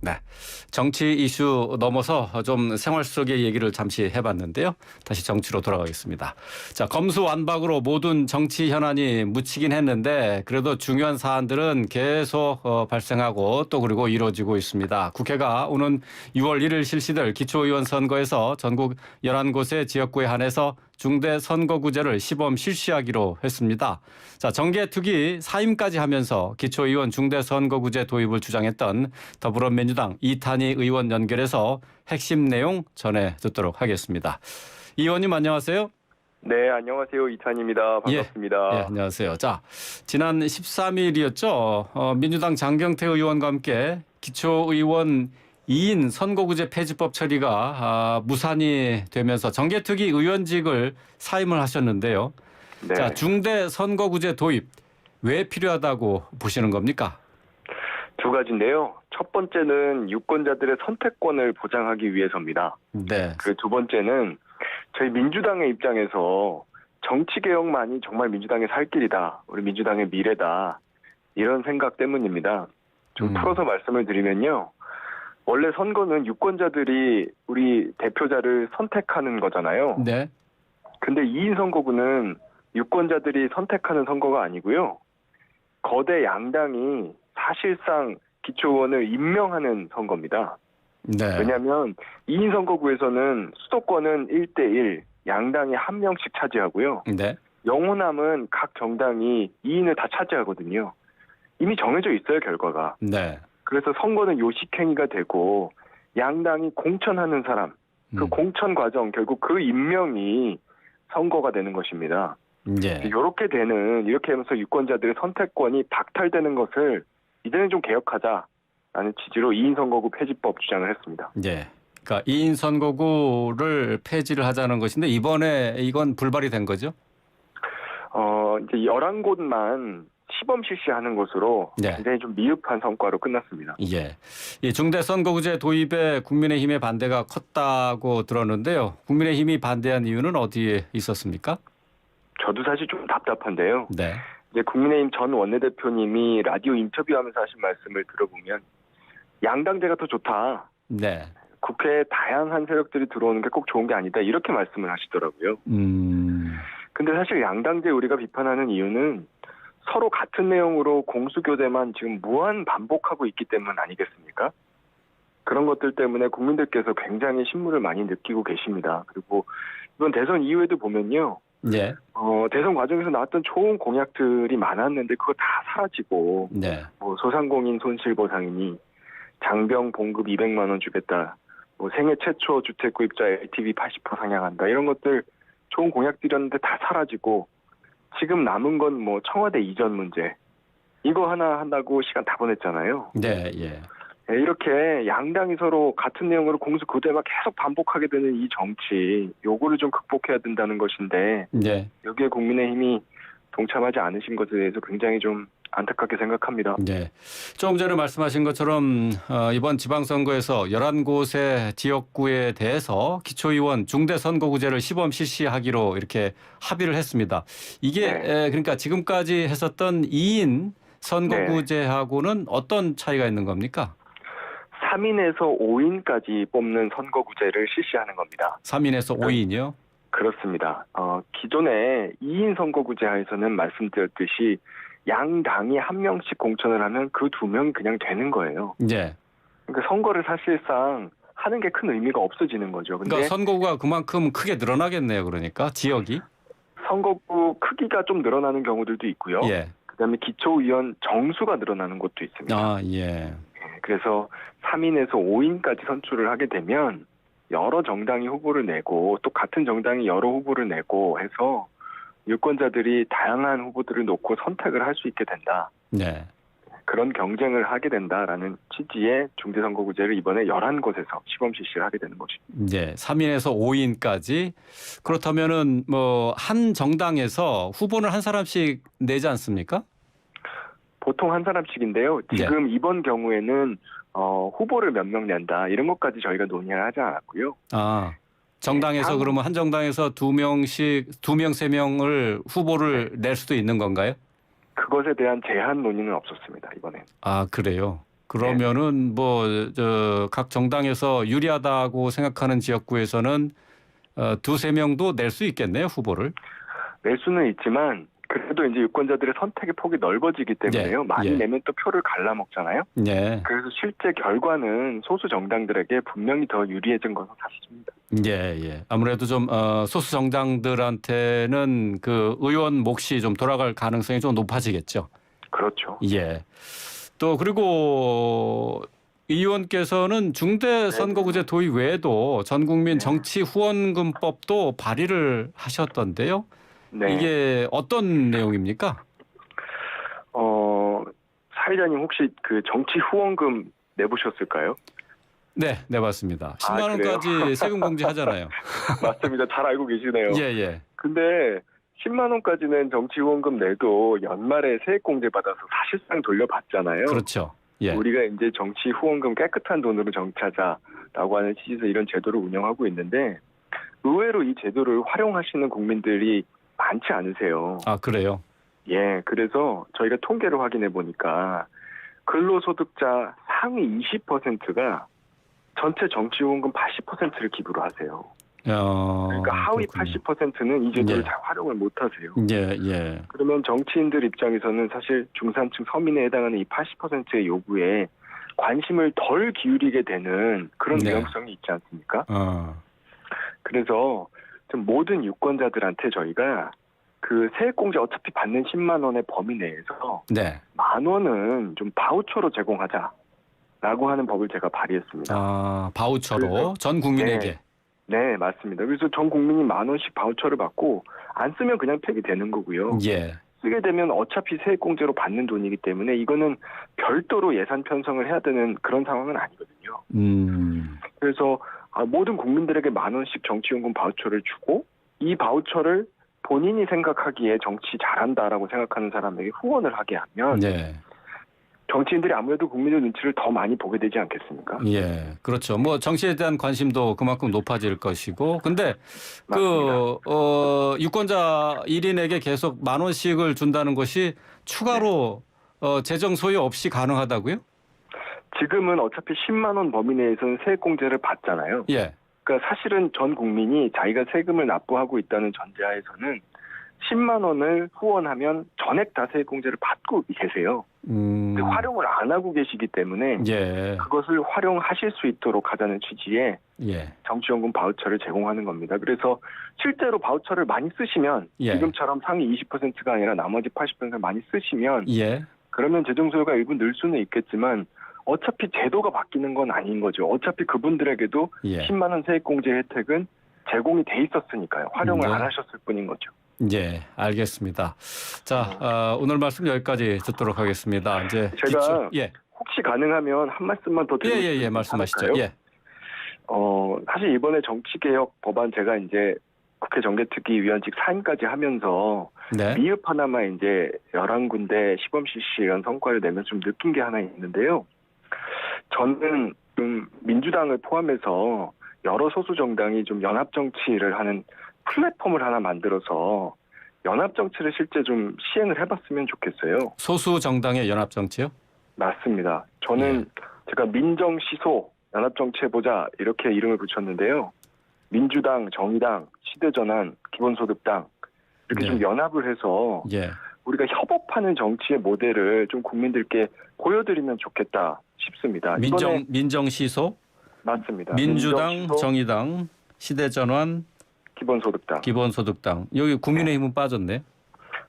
네. 정치 이슈 넘어서 좀 생활 속의 얘기를 잠시 해봤는데요. 다시 정치로 돌아가겠습니다. 자, 검수완박으로 모든 정치 현안이 묻히긴 했는데 그래도 중요한 사안들은 계속 발생하고 또 그리고 이루어지고 있습니다. 국회가 오는 6월 1일 실시될 기초의원 선거에서 전국 11곳의 지역구에 한해서 중대 선거구제를 시범 실시하기로 했습니다. 자, 정계특위 사임까지 하면서 기초의원 중대 선거구제 도입을 주장했던 더불어민주당 이탄희 의원 연결해서 핵심 내용 전해 듣도록 하겠습니다. 이 의원님 안녕하세요. 네, 안녕하세요. 이탄입니다. 반갑습니다. 예, 안녕하세요. 자, 지난 13일이었죠. 민주당 장경태 의원과 함께 기초의원 2인 선거구제 폐지법 처리가 무산이 되면서 정계특위 의원직을 사임을 하셨는데요. 네. 자, 중대 선거구제 도입 왜 필요하다고 보시는 겁니까? 두 가지인데요. 첫 번째는 유권자들의 선택권을 보장하기 위해서입니다. 네. 그 두 번째는 저희 민주당의 입장에서 정치개혁만이 정말 민주당의 살 길이다. 우리 민주당의 미래다. 이런 생각 때문입니다. 좀 풀어서 말씀을 드리면요. 원래 선거는 유권자들이 우리 대표자를 선택하는 거잖아요. 네. 근데 2인 선거구는 유권자들이 선택하는 선거가 아니고요. 거대 양당이 사실상 기초의원을 임명하는 선거입니다. 네. 왜냐하면 2인 선거구에서는 수도권은 1대1, 양당이 한 명씩 차지하고요. 네. 영호남은 각 정당이 2인을 다 차지하거든요. 이미 정해져 있어요, 결과가. 네. 그래서 선거는 요식행위가 되고 양당이 공천하는 사람, 그 공천 과정, 결국 그 임명이 선거가 되는 것입니다. 예. 이렇게 하면서 유권자들의 선택권이 박탈되는 것을 이제는 좀 개혁하자라는 취지로 2인 선거구 폐지법 주장을 했습니다. 예. 그러니까 2인 선거구를 폐지를 하자는 것인데 이번에 이건 불발이 된 거죠? 이제 11곳만 시범 실시하는 것으로 네. 굉장히 좀 미흡한 성과로 끝났습니다. 예. 이 중대 선거구제 도입에 국민의힘의 반대가 컸다고 들었는데요. 국민의힘이 반대한 이유는 어디에 있었습니까? 저도 사실 좀 답답한데요. 네. 이제 국민의힘 전 원내대표님이 라디오 인터뷰하면서 하신 말씀을 들어보면 양당제가 더 좋다. 네. 국회에 다양한 세력들이 들어오는 게 꼭 좋은 게 아니다. 이렇게 말씀을 하시더라고요. 근데 사실 양당제 우리가 비판하는 이유는 서로 같은 내용으로 공수교대만 지금 무한 반복하고 있기 때문 아니겠습니까? 그런 것들 때문에 국민들께서 굉장히 신물을 많이 느끼고 계십니다. 그리고 이번 대선 이후에도 보면요. 네. 대선 과정에서 나왔던 좋은 공약들이 많았는데 그거 다 사라지고 네. 뭐 소상공인 손실보상이니 장병 봉급 200만 원 주겠다. 뭐 생애 최초 주택 구입자 LTV 80% 상향한다. 이런 것들 좋은 공약들이었는데 다 사라지고 지금 남은 건 뭐 청와대 이전 문제. 이거 하나 한다고 시간 다 보냈잖아요. 네. 예. 네, 이렇게 양당이 서로 같은 내용으로 공수교대만 계속 반복하게 되는 이 정치, 요거를 좀 극복해야 된다는 것인데 네. 여기에 국민의힘이 동참하지 않으신 것에 대해서 굉장히 좀 안타깝게 생각합니다. 네. 조금 전에 말씀하신 것처럼 이번 지방선거에서 11곳의 지역구에 대해서 기초의원 중대선거구제를 시범 실시하기로 이렇게 합의를 했습니다. 이게 네. 그러니까 지금까지 했었던 2인 선거구제하고는 어떤 차이가 있는 겁니까? 3인에서 5인까지 뽑는 선거구제를 실시하는 겁니다. 3인에서 5인이요? 그렇습니다. 기존에 2인 선거구제 하에서는 말씀드렸듯이 양당이 한 명씩 공천을 하면 그 2명이 그냥 되는 거예요. 네. 그러니까 선거를 사실상 하는 게 큰 의미가 없어지는 거죠. 근데 그러니까 선거구가 그만큼 크게 늘어나겠네요. 그러니까 지역이. 선거구 크기가 좀 늘어나는 경우들도 있고요. 예. 그다음에 기초의원 정수가 늘어나는 것도 있습니다. 아, 예. 그래서 3인에서 5인까지 선출을 하게 되면 여러 정당이 후보를 내고 또 같은 정당이 여러 후보를 내고 해서 유권자들이 다양한 후보들을 놓고 선택을 할 수 있게 된다. 네. 그런 경쟁을 하게 된다라는 취지의 중대선거구제를 이번에 11곳에서 시범 실시를 하게 되는 것입니다. 네. 3인에서 5인까지 그렇다면은 뭐 한 정당에서 후보는 한 사람씩 내지 않습니까? 보통 한 사람씩인데요. 지금 이번 경우에는 후보를 몇 명 낸다 이런 것까지 저희가 논의를 하지 않았고요. 아, 정당에서 그러면 한 정당에서 2명씩 2명, 3명을 후보를 낼 수도 있는 건가요? 그것에 대한 제한 논의는 없었습니다. 이번에. 아, 그래요? 그러면은 뭐 각 정당에서 유리하다고 생각하는 지역구에서는 두세 명도 낼 수 있겠네요, 후보를. 낼 수는 있지만 그래도 이제 유권자들의 선택의 폭이 넓어지기 때문에요. 예, 많이 예. 내면 또 표를 갈라먹잖아요. 예. 그래서 실제 결과는 소수 정당들에게 분명히 더 유리해진 것은 사실입니다. 예, 예. 아무래도 좀 소수 정당들한테는 그 의원 몫이 좀 돌아갈 가능성이 좀 높아지겠죠. 그렇죠. 예. 또 그리고 의원께서는 중대 선거구제 도입 외에도 전 국민 정치 후원금법도 발의를 하셨던데요. 네. 이게 어떤 내용입니까? 사회자님 혹시 그 정치 후원금 내보셨을까요? 네, 내봤습니다. 10만 아, 그래요? 원까지 세금 공제하잖아요. 맞습니다. 잘 알고 계시네요. 예, 예. 근데 10만 원까지는 정치 후원금 내도 연말에 세액공제 받아서 사실상 돌려받잖아요. 그렇죠. 예. 우리가 이제 정치 후원금 깨끗한 돈으로 정치하자라고 하는 취지에서 이런 제도를 운영하고 있는데 의외로 이 제도를 활용하시는 국민들이 많지 않으세요. 아, 그래요? 예, 그래서 저희가 통계를 확인해 보니까 근로소득자 상위 20%가 전체 정치 후원금 80%를 기부를 하세요. 그러니까 하위 그렇군요. 80%는 이 제도를 예. 잘 활용을 못 하세요. 예, 예. 그러면 정치인들 입장에서는 사실 중산층 서민에 해당하는 이 80%의 요구에 관심을 덜 기울이게 되는 그런 네. 위험성이 있지 않습니까? 어. 그래서 좀 모든 유권자들한테 저희가 그 세액공제 어차피 받는 10만 원의 범위 내에서 네. 10,000원은 좀 바우처로 제공하자라고 하는 법을 제가 발의했습니다. 아, 바우처로 그래서- 전 국민에게. 네, 맞습니다. 그래서 전 국민이 10,000원씩 바우처를 받고 안 쓰면 그냥 폐기되는 거고요. 예. 쓰게 되면 어차피 세액공제로 받는 돈이기 때문에 이거는 별도로 예산 편성을 해야 되는 그런 상황은 아니거든요. 그래서 모든 국민들에게 10,000원씩 정치연금 바우처를 주고 이 바우처를 본인이 생각하기에 정치 잘한다라고 생각하는 사람에게 후원을 하게 하면 네. 정치인들이 아무래도 국민의 눈치를 더 많이 보게 되지 않겠습니까? 예. 그렇죠. 뭐 정치에 대한 관심도 그만큼 높아질 것이고. 근데 그 유권자 1인에게 계속 10,000원씩을 준다는 것이 추가로 재정 소요 없이 가능하다고요? 지금은 어차피 10만 원 범위 내에서는 세액공제를 받잖아요. 예. 그러니까 사실은 전 국민이 자기가 세금을 납부하고 있다는 전제하에서는 10만 원을 후원하면 전액 다 세액공제를 받고 계세요. 근데 활용을 안 하고 계시기 때문에 예. 그것을 활용하실 수 있도록 하자는 취지의 예. 정치연금 바우처를 제공하는 겁니다. 그래서 실제로 바우처를 많이 쓰시면 예. 지금처럼 상위 20%가 아니라 나머지 80%를 많이 쓰시면 예. 그러면 재정 소요가 일부 늘 수는 있겠지만 어차피 제도가 바뀌는 건 아닌 거죠. 어차피 그분들에게도 예. 10만 원 세액공제 혜택은 제공이 돼 있었으니까요. 활용을 네. 안 하셨을 뿐인 거죠. 예, 알겠습니다. 자, 오늘 말씀 여기까지 듣도록 하겠습니다. 이제 제가 예, 혹시 가능하면 한 말씀만 더 드리고 예, 말씀하시죠. 않을까요? 예, 사실 이번에 정치개혁 법안 제가 이제 국회 정개특위위원직 사임까지 하면서 네, 미흡 하나만 이제 11군데 시범실시 이런 성과를 내면서 좀 느낀 게 하나 있는데요. 저는 좀 민주당을 포함해서 여러 소수 정당이 좀 연합 정치를 하는 플랫폼을 하나 만들어서 연합 정치를 실제 좀 시행을 해봤으면 좋겠어요. 소수 정당의 연합 정치요? 맞습니다. 저는 제가 민정시소 연합 정치 해보자 이렇게 이름을 붙였는데요. 민주당, 정의당, 시대전환, 기본소득당 이렇게 네. 좀 연합을 해서 예, 우리가 협업하는 정치의 모델을 좀 국민들께 보여드리면 좋겠다 싶습니다. 이번에 민정시소, 맞습니다. 민주당, 민정시소, 정의당, 시대전환, 기본소득당. 기본소득당. 여기 국민의힘은 빠졌네.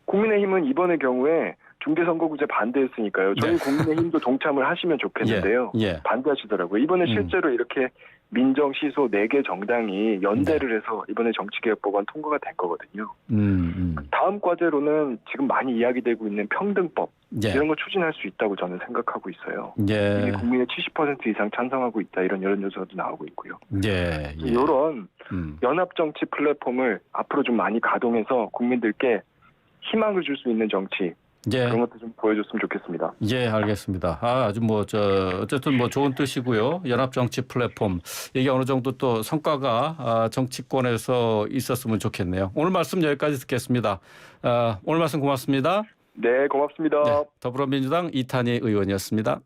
국민의힘은 이번의 경우에 중대선거구제 반대했으니까요. 저희 국민의힘도 동참을 하시면 좋겠는데요. 예. 반대하시더라고요. 이번에 실제로 이렇게 민정시소 4개 정당이 연대를 해서 이번에 정치개혁법안 통과가 된 거거든요. 다음 과제로는 지금 많이 이야기되고 있는 평등법 예. 이런 걸 추진할 수 있다고 저는 생각하고 있어요. 예. 이미 국민의 70% 이상 찬성하고 있다 이런 여론조사도 나오고 있고요. 예. 이런 연합정치 플랫폼을 앞으로 좀 많이 가동해서 국민들께 희망을 줄 수 있는 정치 예. 그런 것도 좀 보여줬으면 좋겠습니다. 예, 알겠습니다. 아주 어쨌든 좋은 뜻이고요. 연합정치 플랫폼 이게 어느 정도 또 성과가 정치권에서 있었으면 좋겠네요. 오늘 말씀 여기까지 듣겠습니다. 오늘 말씀 고맙습니다. 네, 고맙습니다. 네, 더불어민주당 이탄희 의원이었습니다.